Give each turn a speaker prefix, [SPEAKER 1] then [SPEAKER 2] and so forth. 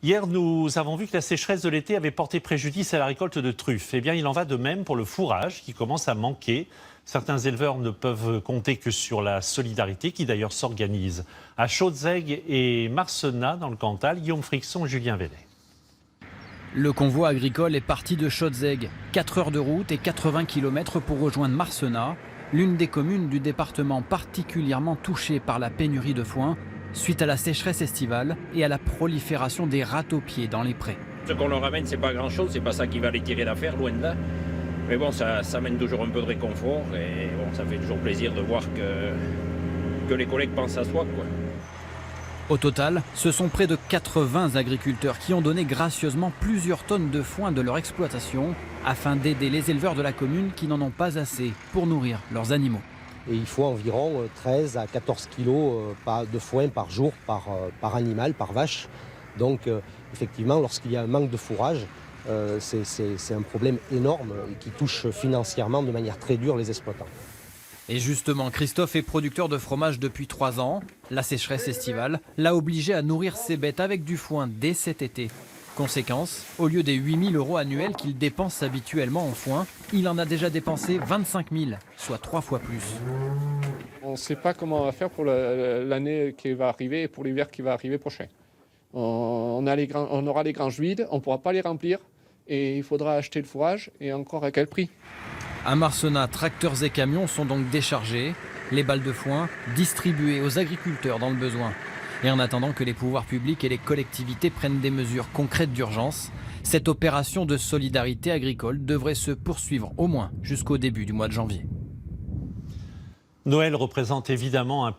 [SPEAKER 1] Hier, nous avons vu que la sécheresse de l'été avait porté préjudice à la récolte de truffes. Eh bien, il en va de même pour le fourrage qui commence à manquer. Certains éleveurs ne peuvent compter que sur la solidarité qui d'ailleurs s'organise. À Chaudzègue et Marcenat, dans le Cantal, Guillaume Frixon et Julien Vellet.
[SPEAKER 2] Le convoi agricole est parti de Chaudzègue. 4 heures de route et 80 km pour rejoindre Marcenat, l'une des communes du département particulièrement touchée par la pénurie de foin, suite à la sécheresse estivale et à la prolifération des râteaux-pieds dans les prés.
[SPEAKER 3] Ce qu'on leur ramène, c'est pas grand-chose, c'est pas ça qui va les tirer d'affaire, loin de là. Mais bon, ça amène toujours un peu de réconfort et bon, ça fait toujours plaisir de voir que les collègues pensent à soi, quoi.
[SPEAKER 2] Au total, ce sont près de 80 agriculteurs qui ont donné gracieusement plusieurs tonnes de foin de leur exploitation afin d'aider les éleveurs de la commune qui n'en ont pas assez pour nourrir leurs animaux.
[SPEAKER 4] Et il faut environ 13 à 14 kilos de foin par jour, par animal, par vache. Donc effectivement, lorsqu'il y a un manque de fourrage, c'est un problème énorme et qui touche financièrement de manière très dure les exploitants.
[SPEAKER 2] Et justement, Christophe est producteur de fromage depuis 3 ans. La sécheresse estivale l'a obligé à nourrir ses bêtes avec du foin dès cet été. Conséquence, au lieu des 8 000 € annuels qu'il dépense habituellement en foin, il en a déjà dépensé 25 000, soit 3 fois plus.
[SPEAKER 5] On ne sait pas comment on va faire pour l'année qui va arriver et pour l'hiver qui va arriver prochain. On aura les granges vides, on ne pourra pas les remplir et il faudra acheter le fourrage et encore à quel prix?
[SPEAKER 2] À Marcenat, tracteurs et camions sont donc déchargés, les balles de foin distribuées aux agriculteurs dans le besoin. Et en attendant que les pouvoirs publics et les collectivités prennent des mesures concrètes d'urgence, cette opération de solidarité agricole devrait se poursuivre au moins jusqu'au début du mois de janvier.
[SPEAKER 1] Noël représente évidemment un